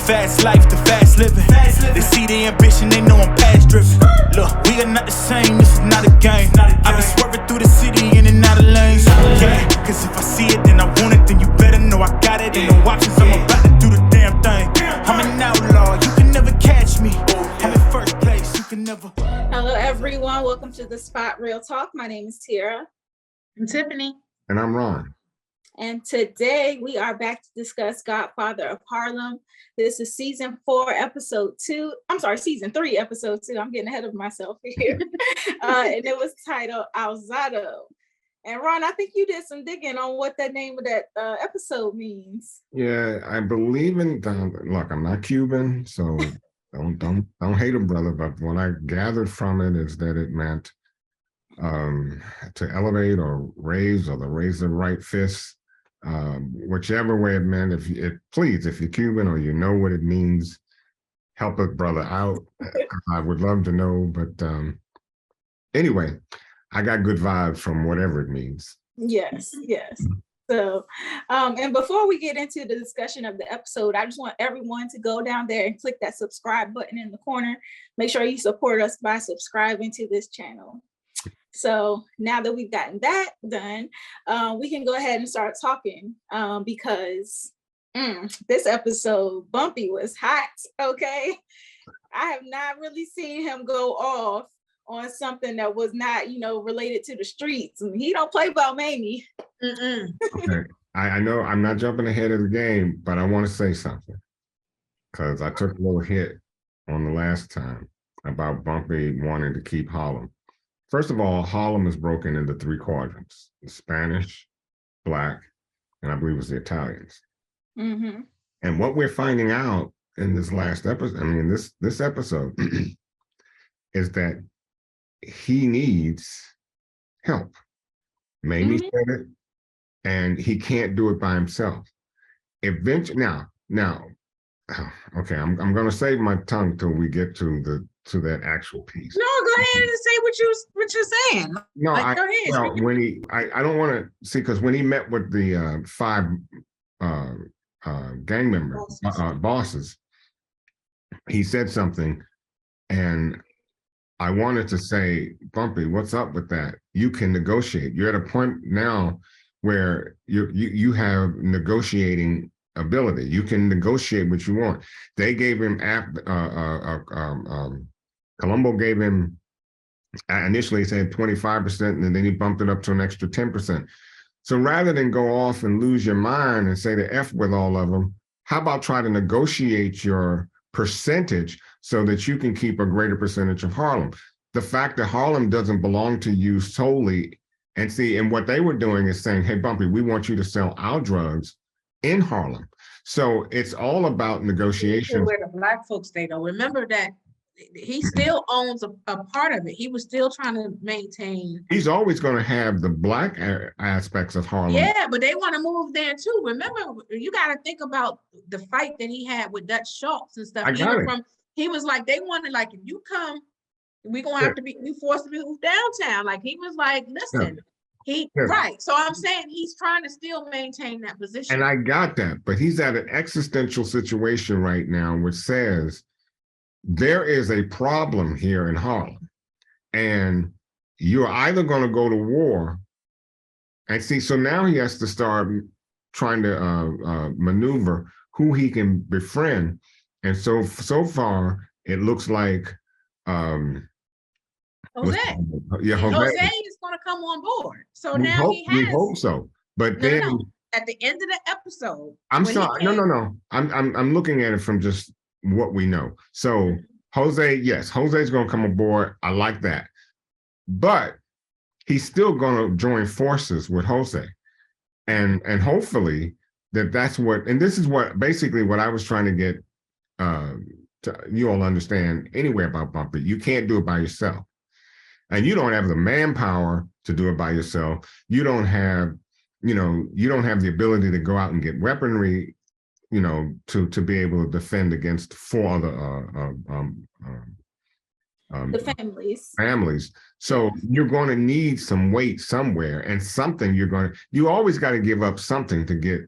fast life, the fast living. They see the ambition, they know I'm past driven. Look, we are not the same, this is not a game. I be swerving through the city in and out of lanes. Yeah, cause if I see it, then I want it, then you better know I got it. Ain't no options, I'm about to do the damn thing. I'm an outlaw, you can never catch me. I'm in first place, you can never. Hello everyone, welcome to The Spot Real Talk. My name is Tiara. I'm Tiffany. And I'm Ron. And today we are back to discuss Godfather of Harlem. This is season 4, episode 2. I'm sorry, season 3, episode 2. I'm getting ahead of myself here. And it was titled Alzado. And Ron, I think you did some digging on what that name of that episode means. Yeah, I believe in. Look, I'm not Cuban, so don't hate a brother. But what I gathered from it is that it meant to elevate or raise the right fist. Whichever way it meant, if you're Cuban or you know what it means, help a brother out. I would love to know, but anyway, I got good vibes from whatever it means. Yes. So, and before we get into the discussion of the episode, I just want everyone to go down there and click that subscribe button in the corner. Make sure you support us by subscribing to this channel. So now that we've gotten that done, we can go ahead and start talking because this episode, Bumpy was hot, okay? I have not really seen him go off on something that was not, related to the streets. He don't play about Mayme. Okay, I know I'm not jumping ahead of the game, but I want to say something because I took a little hit on the last time about Bumpy wanting to keep Harlem. First of all, Harlem is broken into 3 quadrants: the Spanish, Black, and I believe it was the Italians. Mm-hmm. And what we're finding out in this last episode, this episode, is that he needs help. Mayme said it, and he can't do it by himself. Eventually, now, okay, I'm going to save my tongue till we get to that actual piece. No, go ahead and say what you're saying. No, go ahead. Well, when I don't want to see, because when he met with the 5 gang members, bosses, he said something, and I wanted to say, Bumpy, what's up with that? You can negotiate. You're at a point now where you have negotiating ability. You can negotiate what you want. They gave him Colombo gave him, initially he said 25%, and then he bumped it up to an extra 10%. So rather than go off and lose your mind and say the F with all of them, how about try to negotiate your percentage so that you can keep a greater percentage of Harlem? The fact that Harlem doesn't belong to you solely, and what they were doing is saying, hey, Bumpy, we want you to sell our drugs in Harlem. So it's all about negotiation. Where the Black folks stay, though. Remember that he still owns a part of it. He was still trying to maintain. He's always going to have the Black aspects of Harlem. Yeah, but they want to move there too. Remember, you got to think about the fight that he had with Dutch Schultz and stuff. He was like, they wanted, like, if you come, we're going to have to be forced to move downtown. Like, he was like, listen. Right. So I'm saying he's trying to still maintain that position. And I got that, but he's at an existential situation right now, which says there is a problem here in Harlem, and you're either going to go to war and see. So now he has to start trying to maneuver who he can befriend. And so far, it looks like Jose. Jose is going to come on board. So we hope so. But then at the end of the episode, I'm sorry. No. I'm looking at it from just what we know. So Jose's going to come aboard. I like that. But he's still going to join forces with Jose. And hopefully that's what, and this is what basically what I was trying to get you all understand anyway about Bumpy. You can't do it by yourself. And you don't have the manpower to do it by yourself. You don't have the ability to go out and get weaponry, to be able to defend against 4 other the families. So you're going to need some weight somewhere, and something you always got to give up something to get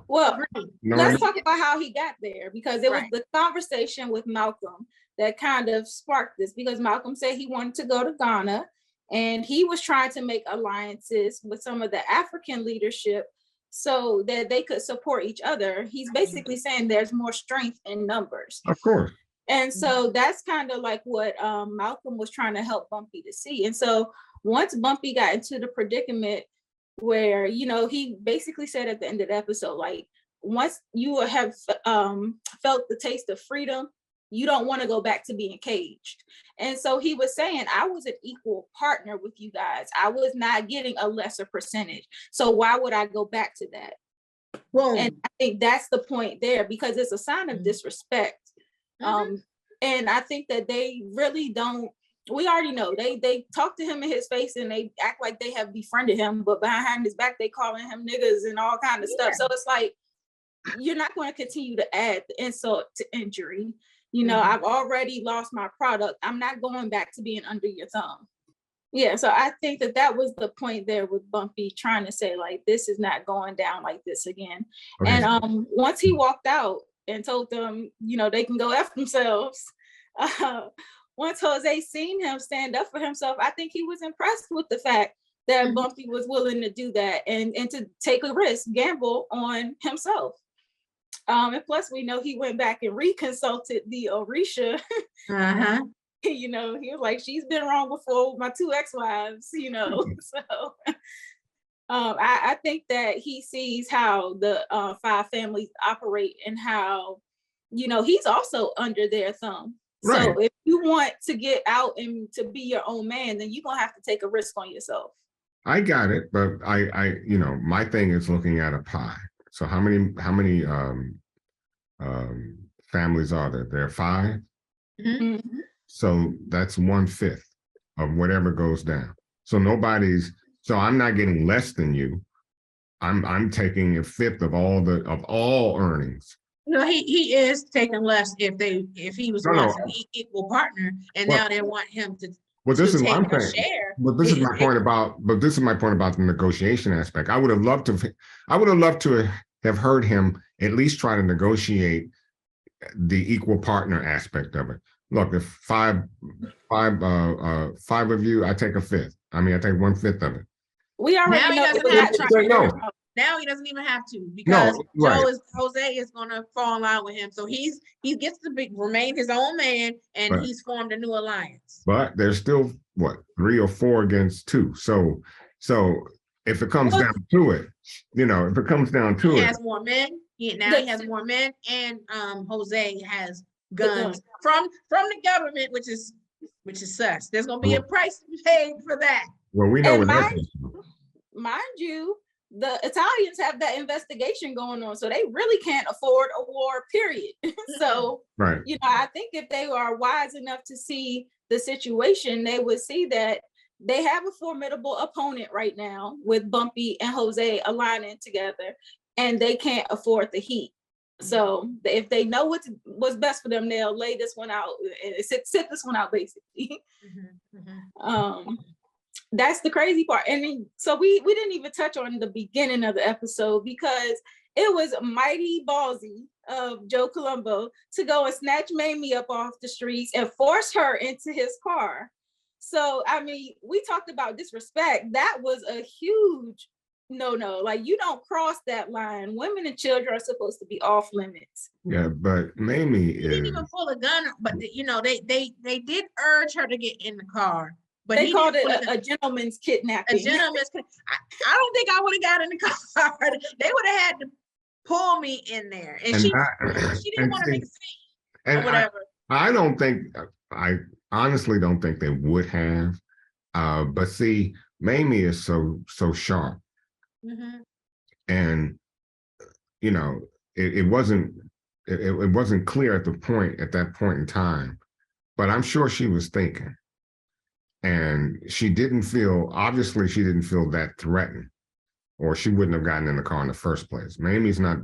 Well, let's talk about how he got there, because it was the conversation with Malcolm that kind of sparked this, because Malcolm said he wanted to go to Ghana and he was trying to make alliances with some of the African leadership so that they could support each other. He's basically saying there's more strength in numbers. Of course. And so that's kind of like what Malcolm was trying to help Bumpy to see. And so once Bumpy got into the predicament where, you know, he basically said at the end of the episode, like, once you have felt the taste of freedom, you don't want to go back to being caged. And so he was saying, I was an equal partner with you guys. I was not getting a lesser percentage. So why would I go back to that? Boom. And I think that's the point there, because it's a sign of disrespect. And I think that they really don't, we already know, they talk to him in his face and they act like they have befriended him, but behind his back, they calling him niggas and all kind of stuff. So it's like, you're not going to continue to add the insult to injury. You know, I've already lost my product. I'm not going back to being under your thumb. Yeah, so I think that that was the point there with Bumpy trying to say, like, this is not going down like this again. Okay. And once he walked out and told them, you know, they can go F themselves, once Jose seen him stand up for himself, I think he was impressed with the fact that Bumpy was willing to do that and to take a risk, gamble on himself. And plus, we know he went back and reconsulted the Orisha. You know, he was like, she's been wrong before with my 2 ex-wives, you know. So I think that he sees how the 5 families operate and how, you know, he's also under their thumb. Right. So if you want to get out and to be your own man, then you're going to have to take a risk on yourself. I got it, but I you know, my thing is looking at a pie. So how many families are there? There are 5. So that's 1/5 of whatever goes down. So so I'm not getting less than you. I'm taking 1/5 of all earnings. No, he is taking less if he was once an equal partner, and now they want him to. Well, this is what I'm saying. But this is my point about. But this is my point about the negotiation aspect. I would have loved to have heard him at least try to negotiate the equal partner aspect of it. Look, if five of you, I take 1/5. I mean, I take 1/5 of it. We already Now he doesn't even have to, because Jose is going to fall in line with him. So he gets to remain his own man, and he's formed a new alliance. But there's still what, 3 or 4 against 2. So if it comes down to it, you know, if it comes down to he has more men. He has more men, and Jose has guns from the government, which is sus. There's going to be a price to be paid for that. Well, we know mind you, the Italians have that investigation going on, so they really can't afford a war, period. So, you know, I think if they are wise enough to see the situation, they would see that they have a formidable opponent right now with Bumpy and Jose aligning together, and they can't afford the heat. So if they know what's best for them, they'll lay this one out and sit this one out, basically. That's the crazy part. And then, so we didn't even touch on the beginning of the episode, because it was mighty ballsy of Joe Colombo to go and snatch Mayme up off the streets and force her into his car. So, I mean, we talked about disrespect. That was a huge no. Like, you don't cross that line. Women and children are supposed to be off limits. Yeah, but Mayme He didn't even pull a gun, but you know, they did urge her to get in the car. But they called it a gentleman's kidnapping. I don't think I would have got in the car. They would have had to pull me in there, and she didn't want to make a scene or whatever. I honestly don't think they would have. But see, Mayme is so sharp, and you know, it wasn't clear at that point in time, but I'm sure she was thinking. And she didn't feel that threatened, or she wouldn't have gotten in the car in the first place.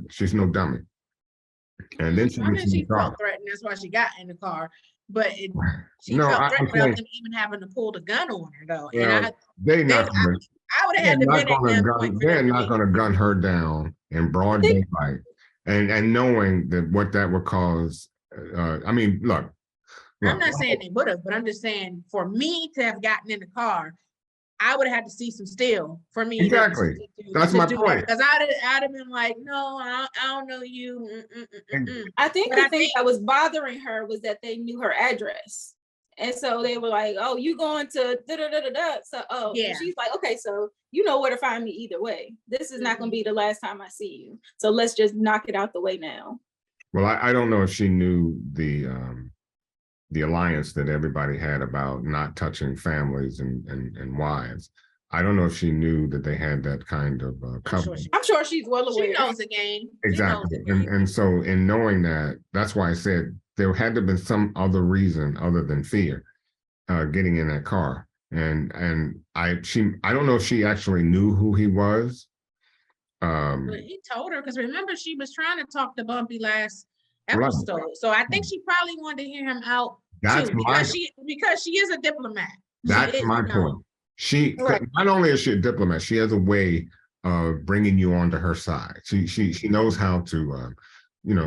She's no dummy. And then she felt threatened, that's why she got in the car. But she felt threatened without them even having to pull the gun on her, though. Well, and I would have had to been at gunpoint. They're not going to gun her down in broad daylight, and knowing that what that would cause. I mean, look. I'm not saying they would have, but I'm just saying for me to have gotten in the car, I would have had to see some still for me. Exactly. That's my point. Because I'd have been like, no, I don't know you. I think the thing that was bothering her was that they knew her address. And so they were like, oh, you going to da-da-da-da-da. So, and she's like, okay, so you know where to find me either way. This is not going to be the last time I see you. So let's just knock it out the way now. Well, I don't know if she knew the alliance that everybody had about not touching families and wives. I don't know if she knew that they had that kind of covenant. I'm sure she's well aware. She knows the game. Exactly. And so in knowing that, that's why I said there had to have been some other reason other than fear getting in that car. And I don't know if she actually knew who he was. He told her, because remember, she was trying to talk to Bumpy last episode. Right. So I think she probably wanted to hear him out because she is a diplomat. That's my point. She not only is she a diplomat, she has a way of bringing you onto her side. She knows how to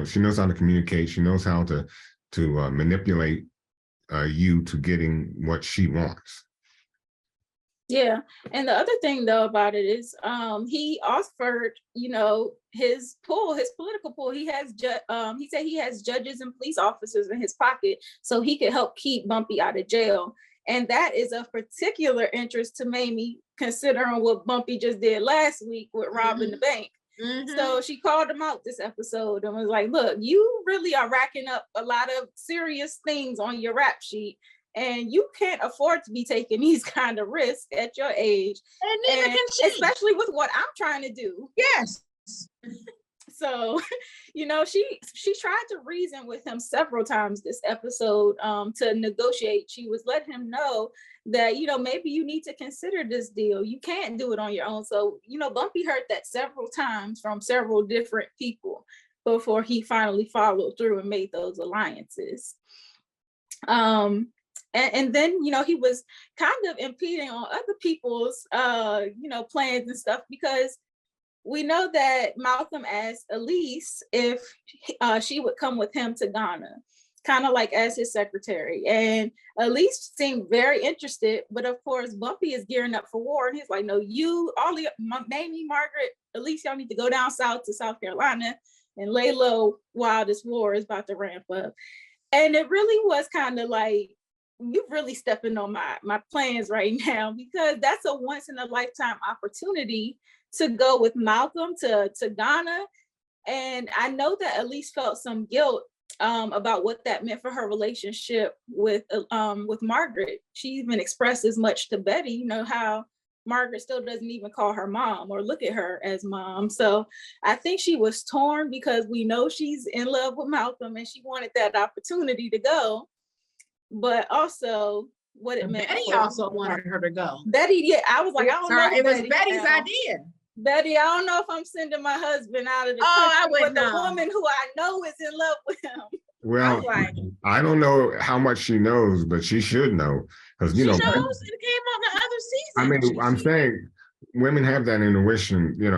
she knows how to communicate. She knows how to manipulate you to getting what she wants. Yeah, and the other thing though about it is he offered, his political pool. He has he said he has judges and police officers in his pocket so he could help keep Bumpy out of jail. And that is of particular interest to Mayme, considering what Bumpy just did last week with robbing the bank. So she called him out this episode and was like, look, you really are racking up a lot of serious things on your rap sheet. And you can't afford to be taking these kind of risks at your age. And neither can she. Especially with what I'm trying to do. Yes. So, she tried to reason with him several times this episode to negotiate. She was letting him know that, maybe you need to consider this deal. You can't do it on your own. So, Bumpy heard that several times from several different people before he finally followed through and made those alliances. And then, he was kind of impeding on other people's, plans and stuff, because we know that Malcolm asked Elise if she would come with him to Ghana, kind of like as his secretary. And Elise seemed very interested, but of course, Bumpy is gearing up for war. And he's like, no, Mayme, Margaret, Elise, y'all need to go down south to South Carolina and lay low while this war is about to ramp up. And it really was kind of like, you really stepping on my plans right now, because that's a once in a lifetime opportunity to go with Malcolm to Ghana. And I know that Elise felt some guilt about what that meant for her relationship with Margaret. She even expressed as much to Betty, how Margaret still doesn't even call her mom or look at her as mom. So I think she was torn, because we know she's in love with Malcolm and she wanted that opportunity to go. But also what it meant. Betty also wanted her to go. Betty, I was like, I don't know. It was Betty's idea. Betty, I don't know if I'm sending my husband out of the country with a woman who I know is in love with him. Well, I don't know how much she knows, but she should know, because she knows. It came on the other season. I mean, I'm saying women have that intuition. It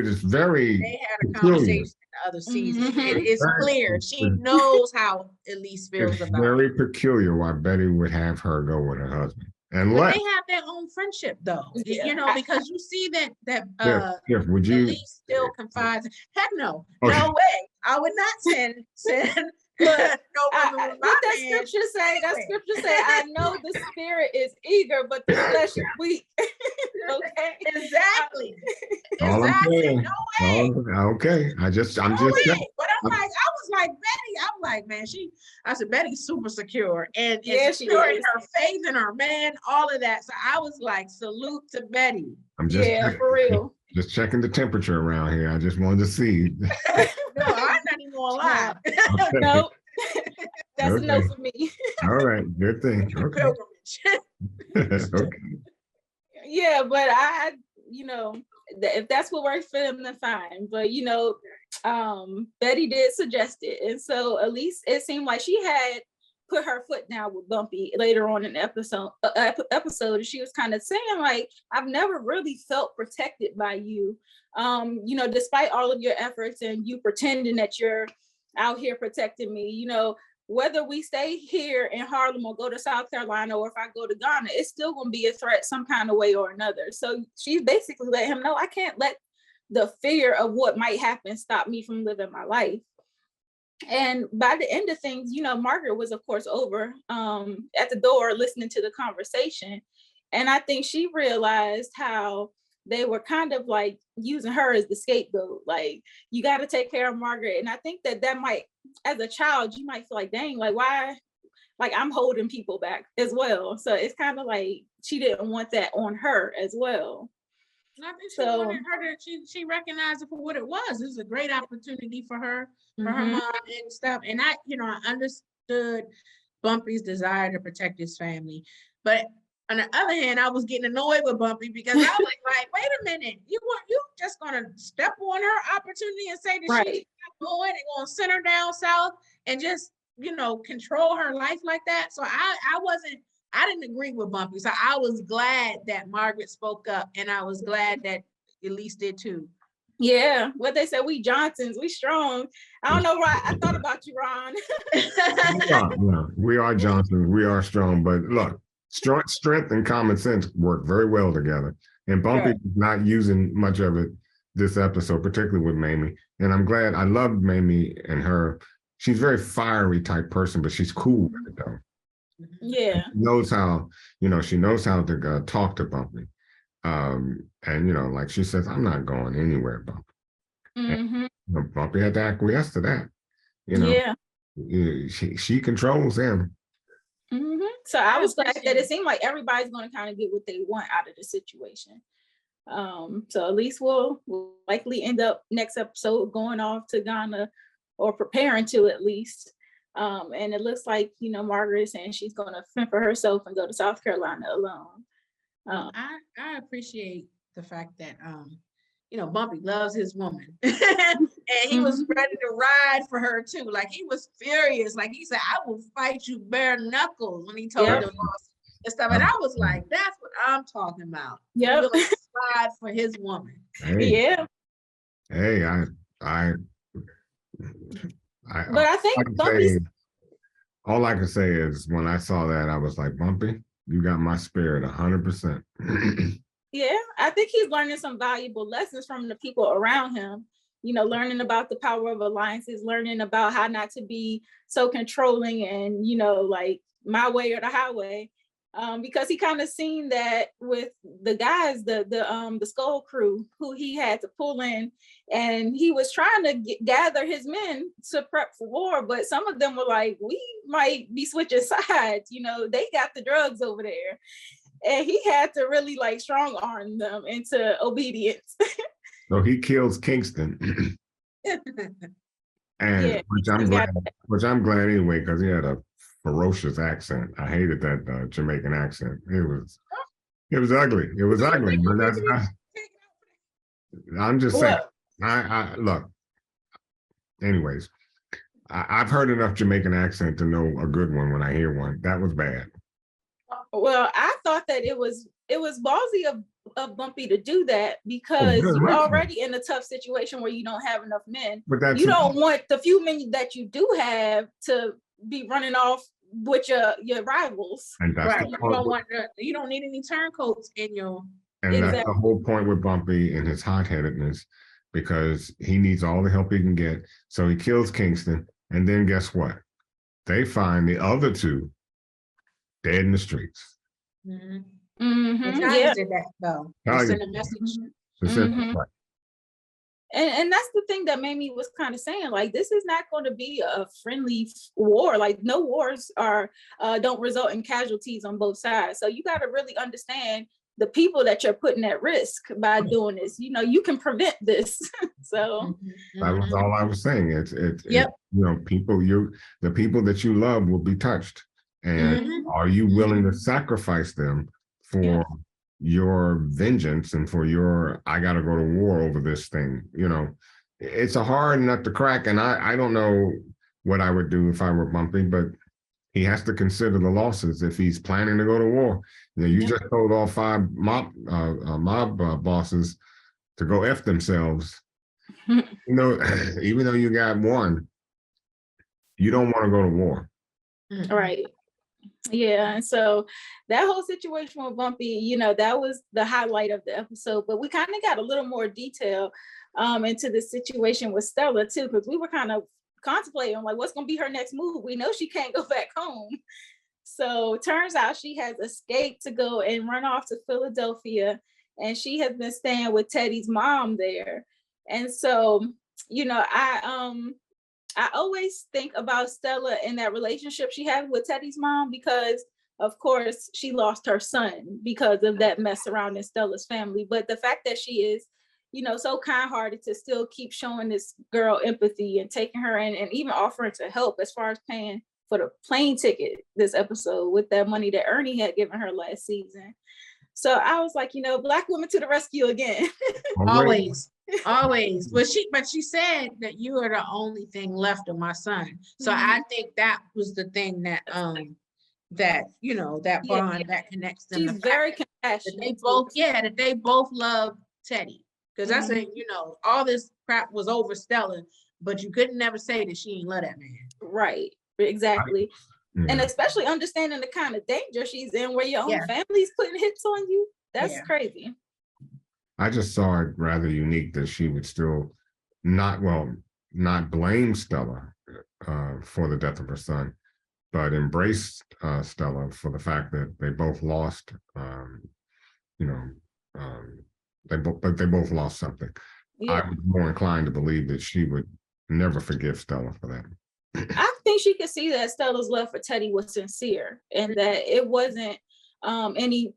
is very. They had a conversation in the other season. It is clear she knows how Elise feels about it. Very peculiar why Betty would have her go with her husband. But they have their own friendship, though. Because you see that would you Elise still confides. Heck no, no way. I would not send that scripture say, I know the spirit is eager, but the flesh is weak. Okay. Exactly. All exactly. No way. Okay. I'm just But I was like, Betty, I'm like, man, I said, Betty's super secure and secure in her faith and her man, all of that. So I was like, salute to Betty. I'm just for real. Just checking the temperature around here. I just wanted to see. No, I'm not even gonna lie. Okay. Nope. That's a no for me. All right, good thing. Okay. Okay. Yeah, but if that's what works for them, then fine. But Betty did suggest it, and so at least it seemed like she had put her foot down with Bumpy later on in the episode. She was kind of saying like, I've never really felt protected by you. You know, despite all of your efforts and you pretending that you're out here protecting me, you know, whether we stay here in Harlem or go to South Carolina, or if I go to Ghana, it's still going to be a threat some kind of way or another. So she basically let him know, I can't let the fear of what might happen stop me from living my life. And by the end of things, you know, Margaret was, of course, over at the door listening to the conversation. And I think she realized how they were kind of like using her as the scapegoat. Like, you got to take care of Margaret. And I think that might, as a child, you might feel like, dang, like, why? Like, I'm holding people back as well. So it's kind of like she didn't want that on her as well. And I think she wanted her to, she recognized it for what it was. It was a great opportunity for her, for her mom and stuff. And I, you know, I understood Bumpy's desire to protect his family. But on the other hand, I was getting annoyed with Bumpy because I was like, wait a minute, you just gonna step on her opportunity and say that she's not going and gonna send her down south and just, you know, control her life like that. So I didn't agree with Bumpy. So I was glad that Margaret spoke up, and I was glad that Elise did too. Yeah, what they said, we Johnsons, we strong. I don't know, Ron. I thought about you, Ron. We are Johnsons, we are strong, but look, strength and common sense work very well together. And Bumpy is not using much of it this episode, particularly with Mayme. And I'm glad, I loved Mayme and her. She's a very fiery type person, but she's cool with it though. Yeah. She knows how, you know, she knows how to talk to Bumpy. And, you know, like she says, I'm not going anywhere, Bumpy. And, you know, Bumpy had to acquiesce to that. You know, she controls him. So I was glad that it seemed like everybody's going to kind of get what they want out of the situation. So at least we'll likely end up next episode going off to Ghana, or preparing to at least. And it looks like, you know, Margaret is saying she's going to fend for herself and go to South Carolina alone. I appreciate the fact that, you know, Bumpy loves his woman. And he was ready to ride for her too. Like, he was furious. Like, he said, I will fight you bare knuckles, when he told them and stuff. And I was like, that's what I'm talking about. Yeah. He really ride for his woman. Hey, but I think Bumpy's... all I can say is when I saw that, I was like, Bumpy, you got my spirit 100%. Yeah, I think he's learning some valuable lessons from the people around him, you know, learning about the power of alliances, learning about how not to be so controlling and, you know, like my way or the highway. Because he kind of seen that with the guys, the Skull crew, who he had to pull in, and he was trying to gather his men to prep for war, but some of them were like, we might be switching sides, you know, they got the drugs over there, and he had to really like strong arm them into obedience. So he kills Kingston, and which I'm glad anyway, because he had a ferocious accent. I hated that Jamaican accent. It was ugly. It was ugly. But that's not, I'm just saying. I look. Anyways, I've heard enough Jamaican accent to know a good one when I hear one. That was bad. Well, I thought that it was ballsy of Bumpy to do that, because you're already in a tough situation where you don't have enough men. But you don't want the few men that you do have to be running off with your rivals. And that's you don't need any turncoats in your... And that's the whole point with Bumpy and his hot-headedness, because he needs all the help he can get. So he kills Kingston, and then guess what? They find the other two dead in the streets. Did that though. Send a message. And that's the thing that Mayme was kind of saying, like, this is not going to be a friendly war. Like, no wars don't result in casualties on both sides. So you got to really understand the people that you're putting at risk by doing this. You know, you can prevent this. So that was all I was saying. It's you know, the people that you love will be touched. And are you willing to sacrifice them for your vengeance and for your, I got to go to war over this thing? You know, it's a hard nut to crack. And I don't know what I would do if I were Bumpy, but he has to consider the losses if he's planning to go to war. You know, you just told all 5 mob bosses to go F themselves. You know, even though you got one, you don't want to go to war. Right. Yeah. And so that whole situation with Bumpy, you know, that was the highlight of the episode. But we kind of got a little more detail into the situation with Stella too, because we were kind of contemplating like what's going to be her next move. We know she can't go back home. So it turns out she has escaped to go and run off to Philadelphia, and she has been staying with Teddy's mom there. And so, you know, I always think about Stella and that relationship she had with Teddy's mom, because of course she lost her son because of that mess surrounding Stella's family. But the fact that she is, you know, so kind-hearted to still keep showing this girl empathy and taking her in and even offering to help as far as paying for the plane ticket this episode with that money that Ernie had given her last season. So I was like, you know, Black women to the rescue again. Always. But she said that you are the only thing left of my son. So I think that was the thing that that, you know, that bond that connects them. She's very compassionate. That they both love Teddy. Because I said, you know, all this crap was over Stella, but you couldn't never say that she ain't love that man. Right. Exactly. And especially understanding the kind of danger she's in where your own family's putting hits on you. That's crazy. I just saw it rather unique that she would still not blame Stella for the death of her son, but embrace Stella for the fact that they both lost, they both lost something. I was more inclined to believe that she would never forgive Stella for that. I think she could see that Stella's love for Teddy was sincere and that it wasn't any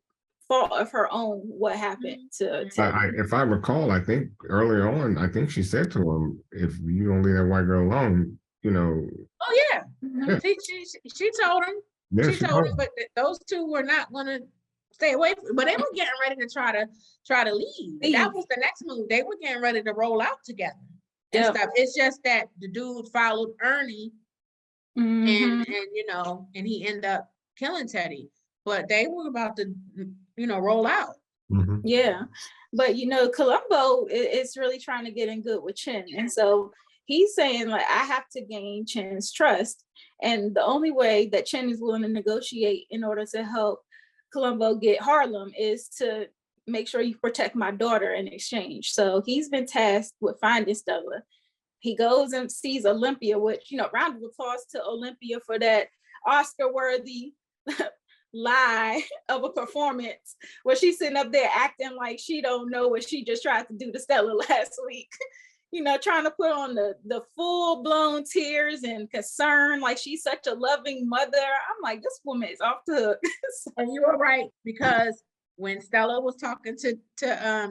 fault of her own what happened to Teddy. If I recall, I think earlier on, I think she said to him, if you don't leave that white girl alone, you know. Oh, yeah. She told him. Yeah, she told him, but those two were not going to stay away from, but they were getting ready to try to leave. That was the next move. They were getting ready to roll out together. And stuff. It's just that the dude followed Ernie and you know, and he ended up killing Teddy. But they were about to, you know, roll out. Yeah. But you know, Colombo is really trying to get in good with Chin. And so he's saying, like, I have to gain Chin's trust. And the only way that Chin is willing to negotiate in order to help Colombo get Harlem is to make sure you protect my daughter in exchange. So he's been tasked with finding Stella. He goes and sees Olympia, which, you know, round of applause to Olympia for that Oscar-worthy lie of a performance where she's sitting up there acting like she don't know what she just tried to do to Stella last week. You know, trying to put on the full-blown tears and concern, like she's such a loving mother. I'm like, this woman is off the hook. And you were right, because when Stella was talking to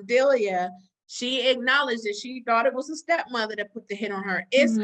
Delia, she acknowledged that she thought it was a stepmother that put the hit on her. It's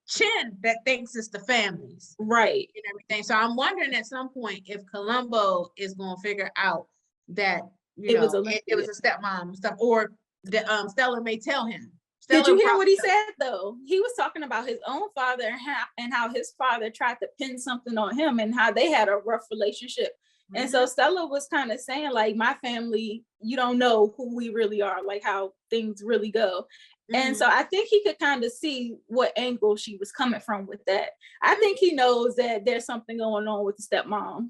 Chin that thinks it's the families, right, and everything. So I'm wondering at some point if Colombo is going to figure out that it was a stepmom and stuff, or the, Stella may tell him. Did you hear what he said though? He was talking about his own father and how his father tried to pin something on him and how they had a rough relationship. And so Stella was kind of saying, like, my family, you don't know who we really are, like how things really go. And so I think he could kind of see what angle she was coming from with that. I think he knows that there's something going on with the stepmom.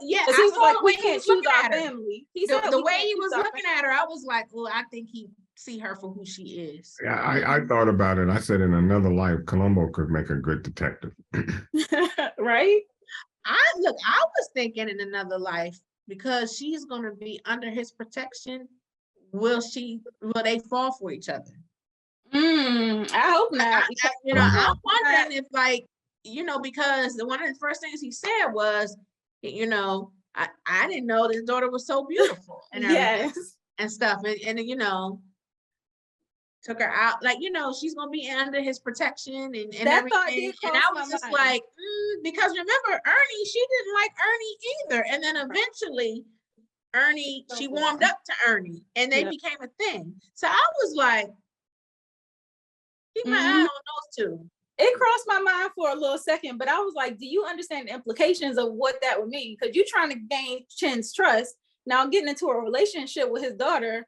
He was like, we can't choose our family. He said the way he was looking at her, I was like, well, I think he see her for who she is. Yeah, I thought about it. I said in another life, Colombo could make a good detective. Right? I was thinking in another life, because she's going to be under his protection, will they fall for each other? I hope not. I'm wondering if, like, you know, because one of the first things he said was, you know, I didn't know his daughter was so beautiful and and stuff. And you know, took her out, like, you know, she's gonna be under his protection and everything. And I was just like, because remember, Ernie, she didn't like Ernie either. And then eventually Ernie, she warmed up to Ernie and they became a thing. So I was like, keep my eye on those two. it crossed my mind for a little second, but I was like, do you understand the implications of what that would mean? Because you're trying to gain Chin's trust. Now getting into a relationship with his daughter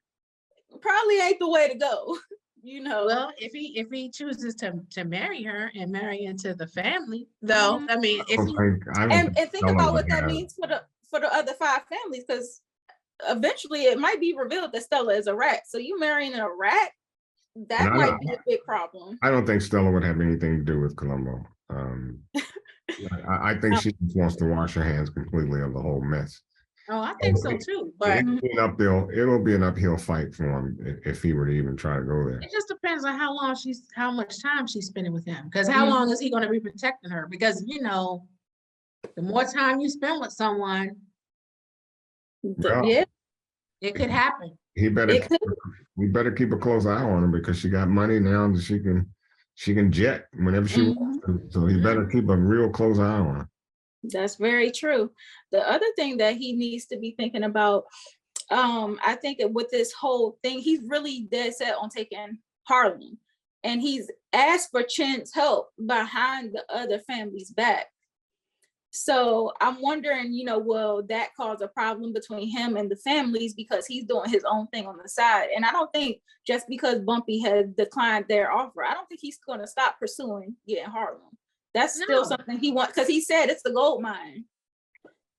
probably ain't the way to go. Well, if he chooses to marry her and marry into the family, though, I mean, and think about what that means for the other 5 families, because eventually it might be revealed that Stella is a rat. So you marrying a rat, that might be a big problem. I don't think Stella would have anything to do with Colombo. I think she just wants to wash her hands completely of the whole mess. Oh, I think so too. But it'll be an uphill fight for him if he were to even try to go there. It just depends on how much time she's spending with him. Because how long is he going to be protecting her? Because the more time you spend with someone, it could happen. We better keep a close eye on him because she got money now that she can jet whenever she wants to. So he better keep a real close eye on her. That's very true. The other thing that he needs to be thinking about, I think with this whole thing, he's really dead set on taking Harlem, and he's asked for Chin's help behind the other family's back. So I'm wondering, will that cause a problem between him and the families because he's doing his own thing on the side? And I don't think just because Bumpy has declined their offer, I don't think he's going to stop pursuing getting Harlem. That's still something he wants, because he said it's the gold mine.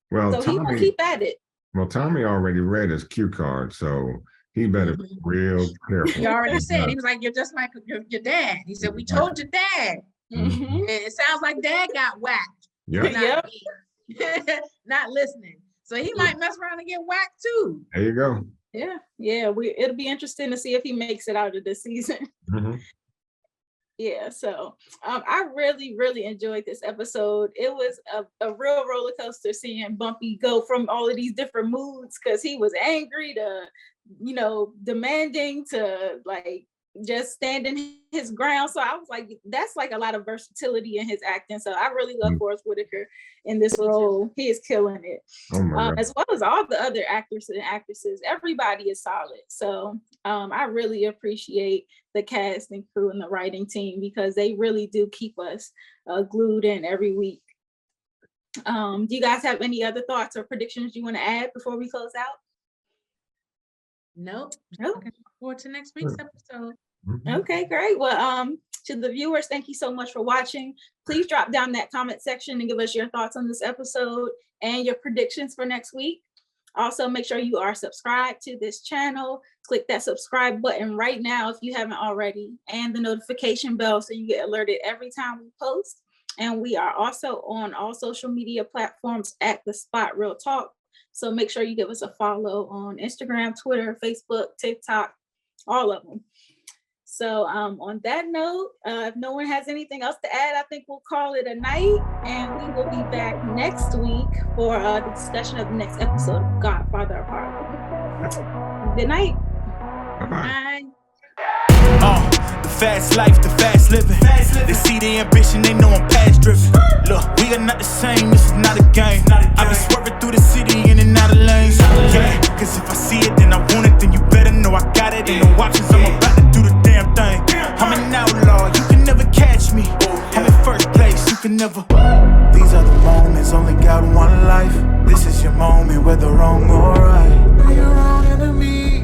Well, so he will keep at it. Well, Tommy already read his cue card, so he better be real careful. He already said, he was like, you're just like your dad. He said, we told your dad. And it sounds like dad got whacked. Yep. Not listening. So he might mess around and get whacked too. There you go. Yeah. It'll be interesting to see if he makes it out of this season. Yeah, so I really, really enjoyed this episode. It was a real roller coaster seeing Bumpy go from all of these different moods, because he was angry to, demanding to like just standing his ground. So I was like, that's like a lot of versatility in his acting. So I really love Forrest Whitaker in this role. He is killing it. As well as all the other actors and actresses. Everybody is solid. So I really appreciate the cast and crew and the writing team, because they really do keep us glued in every week. Do you guys have any other thoughts or predictions you want to add before we close out? Nope. Looking forward to next week's episode. Okay, great. Well, to the viewers, thank you so much for watching. Please drop down that comment section and give us your thoughts on this episode and your predictions for next week. Also, make sure you are subscribed to this channel. Click that subscribe button right now if you haven't already, and the notification bell so you get alerted every time we post. And we are also on all social media platforms at The Spot Real Talk. So make sure you give us a follow on Instagram, Twitter, Facebook, TikTok, all of them. So on that note, if no one has anything else to add, I think we'll call it a night, and we will be back next week for the discussion of the next episode of Godfather of Harlem. Good night. Bye-bye. The fast life, the fast living. They see the ambition, they know I'm past driven. Look, we are not the same, this is not a game. I've been swerving through the city in and out of lanes. Yeah, cause if I see it, then I want it, then you better know I got it. Ain't no options, I'm about to do the damn thing. I'm an outlaw, you can never catch me. I'm in first place, you can never. These are the moments, only got one life. This is your moment, whether wrong or right. Be your own enemy.